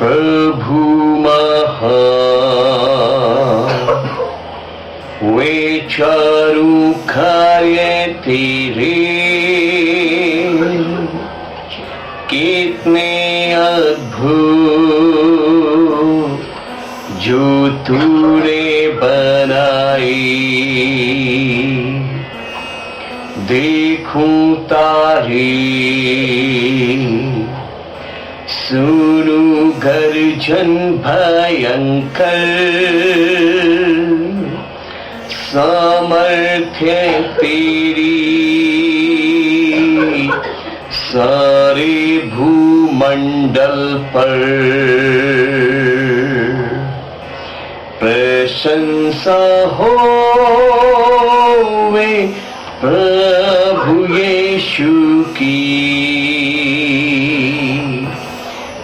प्रभु महान वे चारु कार्य तेरे कितने अद्भुत जो तूने बनाए। देखूं तारे सुनूं गर्जन भयंकर सामर्थ्य तेरी सारे भूमंडल पर प्रशंसा होवे प्रभु यीशु की।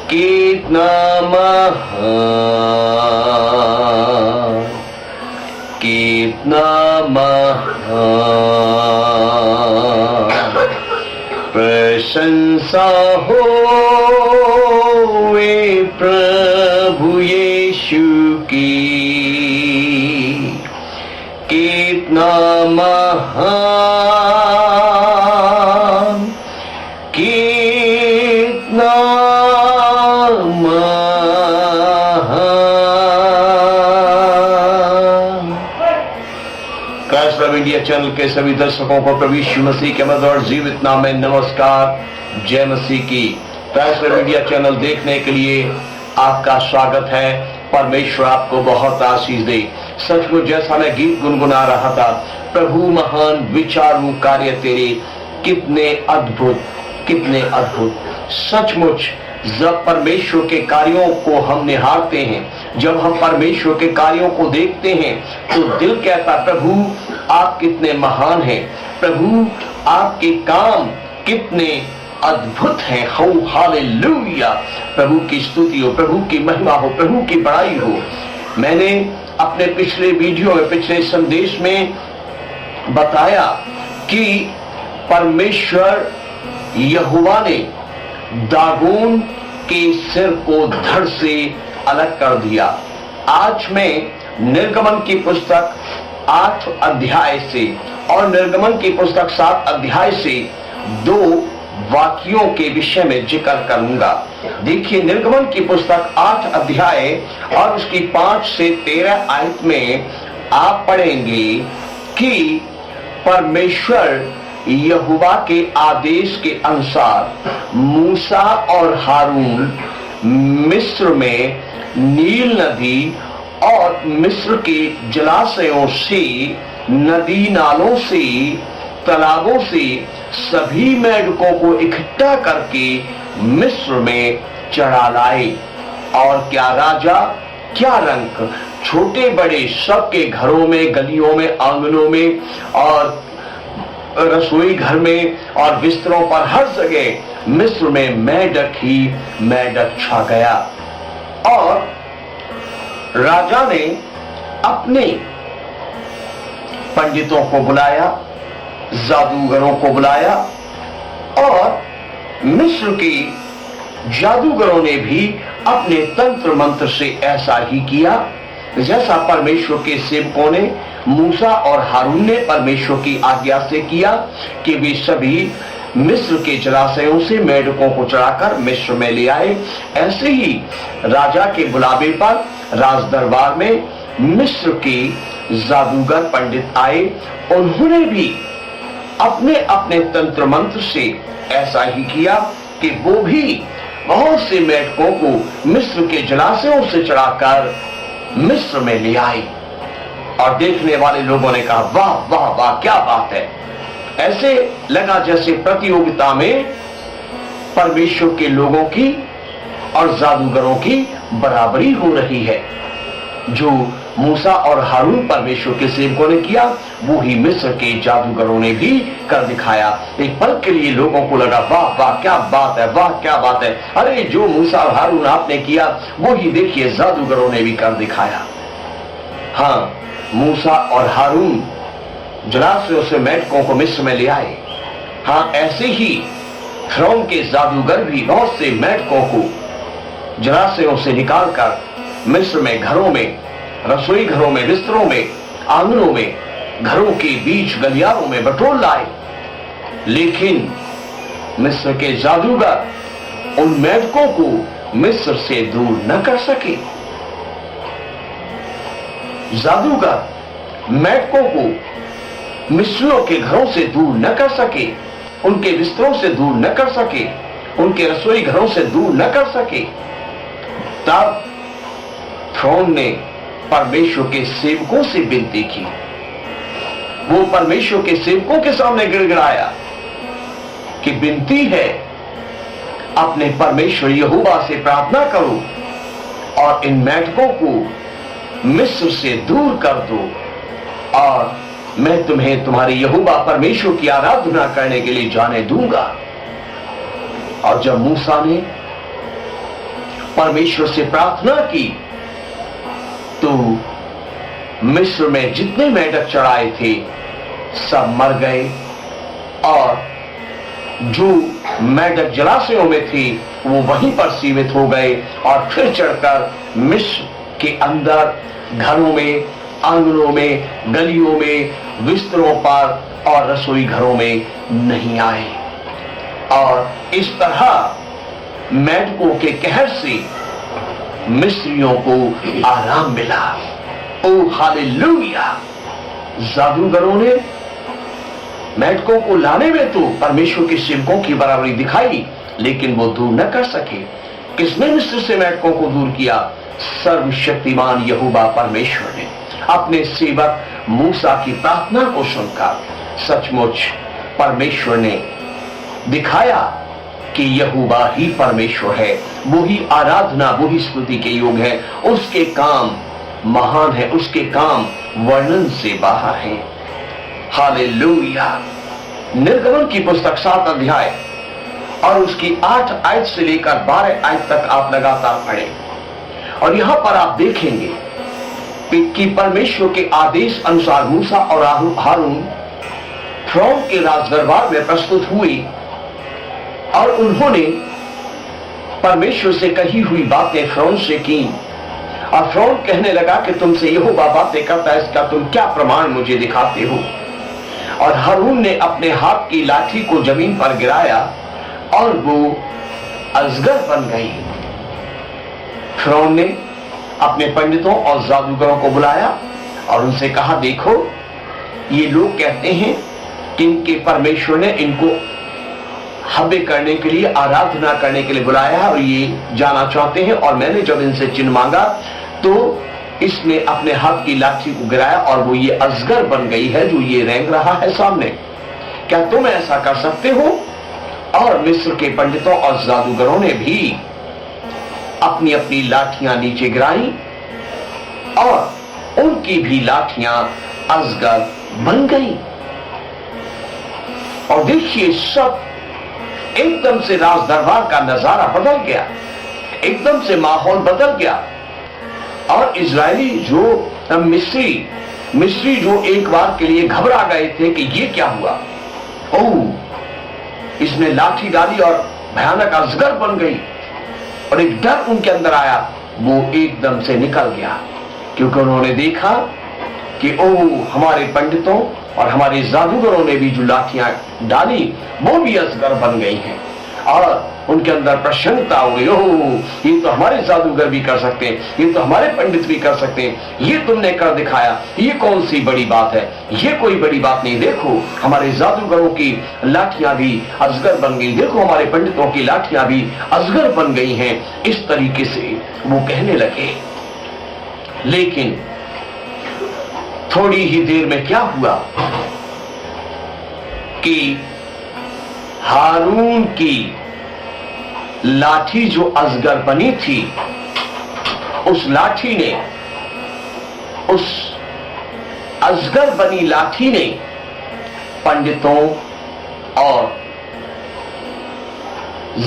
कितना महान कितना महान प्रशंसा होवे प्रभु यीशु की। कितना महान कितना महान। क्राइस्ट इंडिया चैनल के सभी दर्शकों को प्रभु यीशु मसीह के मधुर और जीवित नाम में नमस्कार, जय मसीह की। क्राइस्ट इंडिया चैनल देखने के लिए आपका स्वागत है। परमेश्वर आपको बहुत आशीष दे। सचमुच जैसा मैं गीत गुनगुना रहा था, प्रभु महान विचारू कार्य तेरे कितने अद्भुत कितने अद्भुत। सचमुच जब परमेश्वर के कार्यों को हम निहारते हैं, जब हम परमेश्वर के कार्यों को देखते हैं, तो दिल कहता प्रभु आप कितने महान हैं, प्रभु आपके काम कितने अद्भुत है। हालेलुया। प्रभु की स्तुति हो, प्रभु की महिमा हो, प्रभु की बड़ाई हो। मैंने अपने पिछले वीडियो में, पिछले संदेश में बताया कि परमेश्वर यहोवा ने दागोन के सिर को धड़ से अलग कर दिया। आज मैं निर्गमन की पुस्तक 8 अध्याय से और निर्गमन की पुस्तक 7 अध्याय से 2 वाक्यों के विषय में जिक्र करूंगा। देखिए, निर्गमन की पुस्तक 8 अध्याय और उसकी 5 से 13 आयत में आप पढ़ेंगे कि परमेश्वर यहोवा के आदेश के अनुसार मूसा और हारून मिस्र में नील नदी और मिस्र के जलाशयों से, नदी नालों से, तालाबों से सभी मेढकों को इकट्ठा करके मिस्र में चढ़ा लाए। और क्या राजा, क्या रंक, छोटे बड़े सबके घरों में, गलियों में, आंगनों में और रसोई घर में और बिस्तरों पर हर जगह मिस्र में मेढक ही मेढक छा गया। और राजा ने अपने पंडितों को बुलाया, जादूगरों को बुलाया और मिस्र के जादूगरों ने भी अपने तंत्र मंत्र से ऐसा ही किया जैसा परमेश्वर के सेवकों ने, मूसा और हारून ने परमेश्वर की आज्ञा से किया कि वे सभी मिस्र के जलाशयों से मेढकों को चढ़ाकर मिस्र में ले आए। ऐसे ही राजा के बुलावे पर राज दरबार में मिस्र के जादूगर पंडित आए। उन्होंने भी अपने अपने तंत्र मंत्र से ऐसा ही किया कि वो भी बहुत से मेढकों को मिस्र के जलाशयों से चढ़ाकर मिस्र में ले आए। और देखने वाले लोगों ने कहा वाह वाह वाह, क्या बात है। ऐसे लगा जैसे प्रतियोगिता में परमेश्वर के लोगों की और जादूगरों की बराबरी हो रही है। जो मूसा और हारून परमेश्वर के सेवकों ने किया, वो ही मिस्र के जादूगरों ने भी कर दिखाया। एक पल के लिए लोगों को लगा वाह वाह क्या बात है, वाह क्या बात है। अरे जो मूसा और हारून आपने किया, वो ही देखिए जादूगरों ने भी कर दिखाया। हाँ, मूसा और हारून जलाशयों से मेढकों को मिस्र में ले आए। हाँ, ऐसे ही फिरौन के जादूगर भी बहुत से मेढकों को जलाशयों से निकालकर मिस्र में घरों में, रसोई घरों में, बिस्तरों में, आंगनों में, घरों के बीच गलियारों में बटोर लाए। लेकिन मिस्र के जादूगर उन मेढकों को मिस्र से दूर न कर सके। जादूगर मेढकों को मिस्रियों के घरों से दूर न कर सके, उनके बिस्तरों से दूर न कर सके, उनके रसोई घरों से दूर न कर सके। तब फ़िरौन ने परमेश्वर के सेवकों से विनती की। वो परमेश्वर के सेवकों के सामने गिड़गिड़ाया कि विनती है, अपने परमेश्वर यहोवा से प्रार्थना करो और इन मेढकों को मिस्र से दूर कर दो और मैं तुम्हें तुम्हारे यहोवा परमेश्वर की आराधना करने के लिए जाने दूंगा। और जब मूसा ने परमेश्वर से प्रार्थना की तो मिस्र में जितने मेढक चढ़ाए थे सब मर गए और जो मेढक जलाशयों में थे वो वहीं पर सीमित हो गए और फिर चढ़कर मिस्र के अंदर घरों में, आंगनों में, गलियों में, बिस्तरों पर और रसोई घरों में नहीं आए। और इस तरह मेढकों के कहर से मिस्रियों को आराम मिला। ओ हालेलुया! जादूगरों ने मेढकों को लाने में तो परमेश्वर के सेवकों की बराबरी दिखाई, लेकिन वो दूर न कर सके। किसने मिस्र से मेढकों को दूर किया? सर्वशक्तिमान यहोवा परमेश्वर ने अपने सेवक मूसा की प्रार्थना को सुनकर सचमुच परमेश्वर ने दिखाया कि यहोवा ही परमेश्वर है, वो ही आराधना, वो ही स्तुति के योग है। उसके काम महान है, उसके काम वर्णन से बाहर है। हालेलुया! निर्गमन की पुस्तक 7 अध्याय और उसकी 8 आयत से लेकर 12 आयत तक आप लगातार पढ़ें और यहां पर आप देखेंगे कि परमेश्वर के आदेश अनुसार मूसा और हारून फ़िरौन के राजदरबार में प्रस्तुत हुई और उन्होंने परमेश्वर से कही हुई बातें फ़िरौन से की। और फ़िरौन कहने लगा कि तुमसे यहोवा बातें करता है, इसका तुम क्या प्रमाण मुझे दिखाते हो? और हारून ने अपने हाथ की लाठी को जमीन पर गिराया और वो अजगर बन गई। फ़िरौन ने अपने पंडितों और जादूगरों को बुलाया और उनसे कहा, देखो ये लोग कहते हैं कि इनके परमेश्वर ने इनको हव्य करने के लिए, आराधना करने के लिए बुलाया है और ये जाना चाहते हैं। और मैंने जब इनसे चिन्ह मांगा तो इसने अपने हाथ की लाठी को गिराया और वो ये अजगर बन गई है जो ये रेंग रहा है सामने। क्या तुम ऐसा कर सकते हो? और मिस्र के पंडितों और जादूगरों ने भी अपनी अपनी लाठियां नीचे गिराई और उनकी भी लाठियां अजगर बन गई। और देखिए, सब एकदम से राज दरबार का नजारा बदल गया, एकदम से माहौल बदल गया। और इजरायली जो मिस्री जो एक बार के लिए घबरा गए थे कि ये क्या हुआ, ओह इसने लाठी डाली और भयानक अजगर बन गई, और एक डर उनके अंदर आया, वो एकदम से निकल गया क्योंकि उन्होंने देखा कि ओह हमारे पंडितों और हमारे जादूगरों ने भी जो लाठियां डाली वो भी अजगर बन गई हैं। और उनके अंदर प्रसन्नता हो गई, ओह ये तो हमारे जादूगर भी कर सकते हैं, ये तो हमारे पंडित भी कर सकते हैं, ये तुमने कर दिखाया, ये कौन सी बड़ी बात है? ये कोई बड़ी बात नहीं। देखो हमारे जादूगरों की लाठियां भी अजगर बन गई, देखो हमारे पंडितों की लाठियां भी अजगर बन गई हैं। इस तरीके से वो कहने लगे। लेकिन थोड़ी ही देर में क्या हुआ कि हारून की लाठी जो अजगर बनी थी, उस लाठी ने, उस अजगर बनी लाठी ने पंडितों और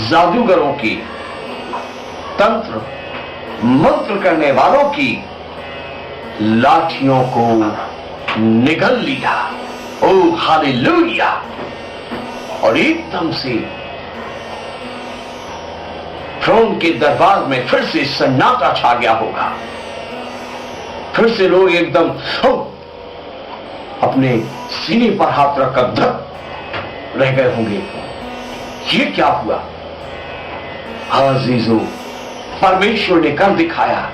जादूगरों की, तंत्र मंत्र करने वालों की लाठियों को निगल लिया। ओ हालेलुया! और एकदम से फिरौन के दरबार में फिर से सन्नाटा छा गया होगा। फिर से लोग एकदम अपने सीने पर हाथ रखकर धक रह गए होंगे। ये क्या हुआ? हाँ अजीजों, परमेश्वर ने कर दिखाया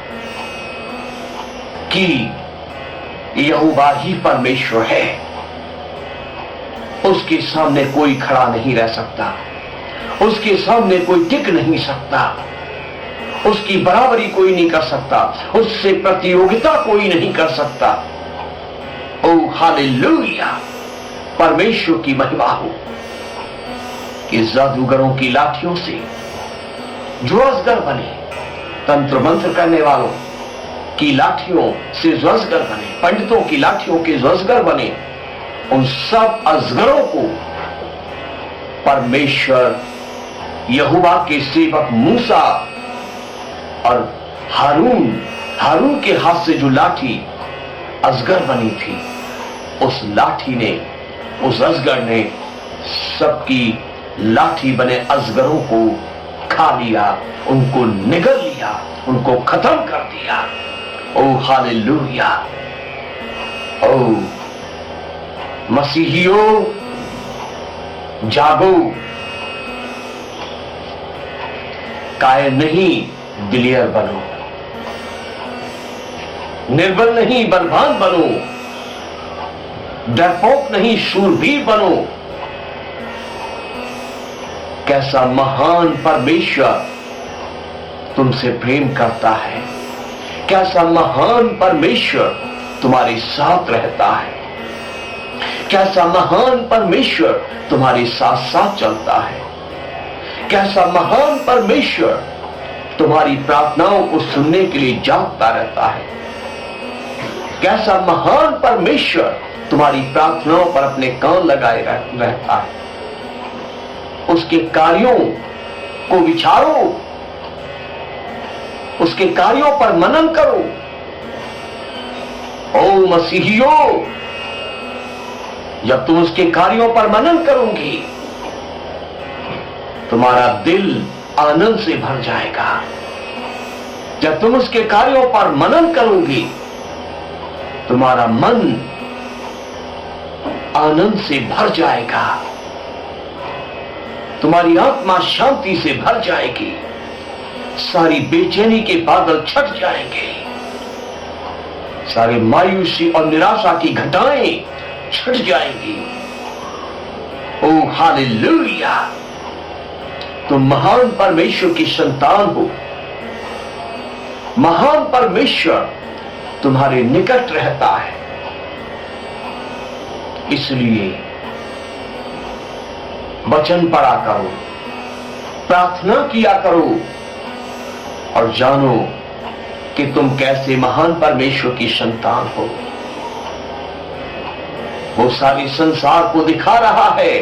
कि यहोवा ही परमेश्वर है। उसके सामने कोई खड़ा नहीं रह सकता, उसके सामने कोई टिक नहीं सकता, उसकी बराबरी कोई नहीं कर सकता, उससे प्रतियोगिता कोई नहीं कर सकता। ओ हालेलुया, परमेश्वर की महिमा हो कि जादूगरों की लाठियों से जो अजगर बने, तंत्र मंत्र करने वालों की लाठियों से जो अजगर बने, पंडितों की लाठियों के जो अजगर बने, उन सब अजगरों को परमेश्वर यहोवा के सेवक मूसा और हारून के हाथ से जो लाठी अजगर बनी थी, उस लाठी ने, उस अजगर ने सबकी लाठी बने अजगरों को खा लिया, उनको निगल लिया, उनको खत्म कर दिया। ओ हालेलुया। ओ मसीहियों, जागो, कायर नहीं दिलेर बनो, निर्बल नहीं बलवान बनो, डरपोक नहीं शूरवीर बनो। कैसा महान परमेश्वर तुमसे प्रेम करता है, कैसा महान परमेश्वर तुम्हारे साथ रहता है, कैसा महान परमेश्वर तुम्हारे साथ साथ चलता है, कैसा महान परमेश्वर तुम्हारी प्रार्थनाओं को सुनने के लिए जागता रहता है, कैसा महान परमेश्वर तुम्हारी प्रार्थनाओं पर अपने कान लगाए रहता है। उसके कार्यों को विचारो, उसके कार्यों पर मनन करो। ओ मसीहियों, जब तुम उसके कार्यों पर मनन करोगी, तुम्हारा दिल आनंद से भर जाएगा। जब तुम उसके कार्यों पर मनन करोगी, तुम्हारा मन आनंद से भर जाएगा, तुम्हारी आत्मा शांति से भर जाएगी, सारी बेचैनी के बादल छट जाएंगे, सारी मायूसी और निराशा की घटाएं छट जाएंगी। ओ हालेलुया, तुम महान परमेश्वर की संतान हो। महान परमेश्वर तुम्हारे निकट रहता है। इसलिए वचन पढ़ा करो, प्रार्थना किया करो और जानो कि तुम कैसे महान परमेश्वर की संतान हो। वो सारे संसार को दिखा रहा है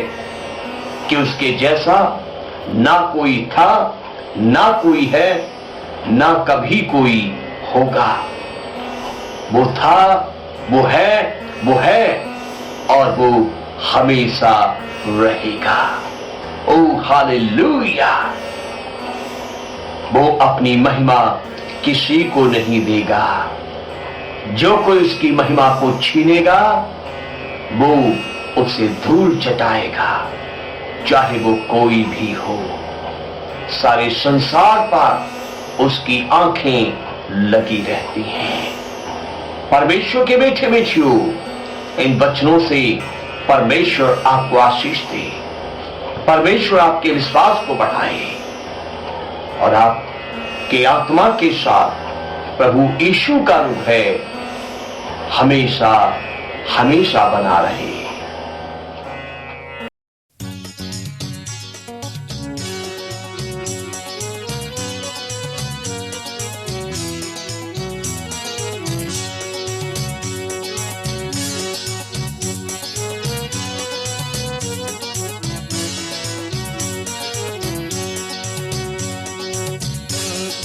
कि उसके जैसा ना कोई था, ना कोई है, ना कभी कोई होगा। वो था, वो है और वो हमेशा रहेगा। ओ हालेलुया। वो अपनी महिमा किसी को नहीं देगा। जो कोई उसकी महिमा को छीनेगा, वो उसे धूल चटाएगा, चाहे वो कोई भी हो। सारे संसार पर उसकी आंखें लगी रहती हैं। परमेश्वर के बेटे बेटियों, इन वचनों से परमेश्वर आपको आशीष दे, परमेश्वर आपके विश्वास को बढ़ाए और आपके आत्मा के साथ प्रभु यीशु का रूप है हमेशा हमेशा बना रहे।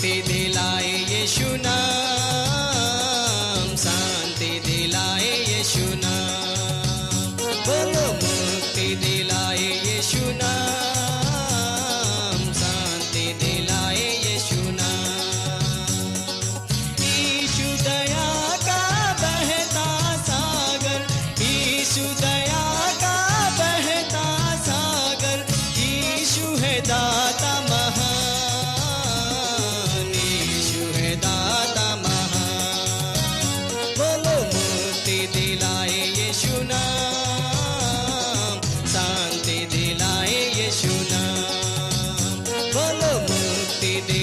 मुक्ति दिलाए यीशु नाम, शांति दिलाए यीशु नाम। बोलो मुक्ति दिलाए यीशु नाम, शांति दिलाए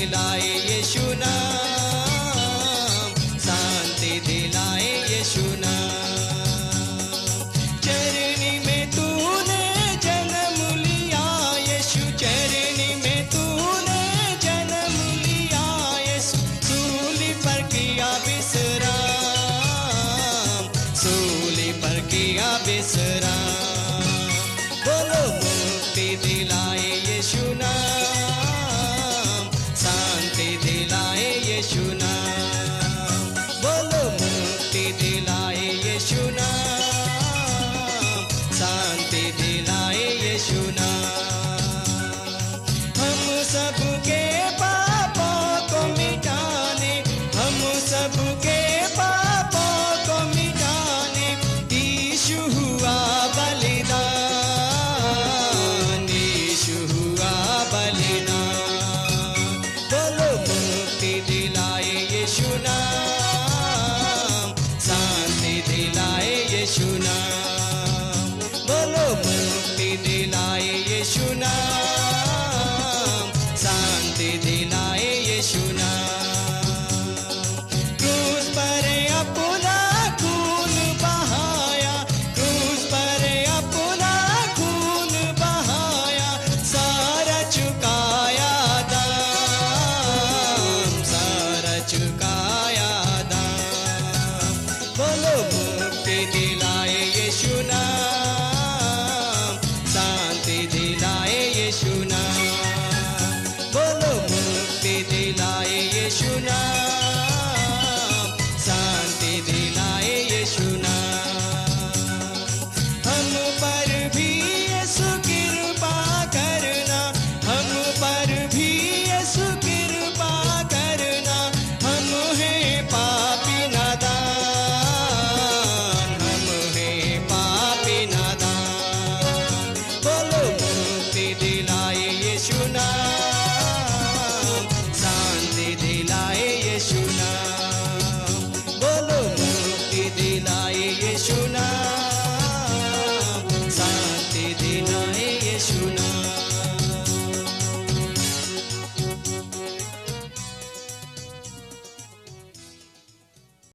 दिलाए यीशु नाम, शांति दिलाए यीशु नाम। चरनी में तूने जन्म लिया यीशु, चरनी में तूने जन्म लिया यीशु, सूली पर किया विश्राम, सूली पर किया विश्राम। बोलो मुक्ति दिलाए यीशु नाम, शांति दिलाए यीशु नाम। बोलो मुक्ति दिलाए यीशु नाम, शांति दिलाए यीशु नाम। हम सबके पापों को मिटाने, हम सबके पापों को मिटाने यीशु हुआ बलिदान, यीशु हुआ बलिदान। बोलो मुक्ति दिलाए यीशु नाम,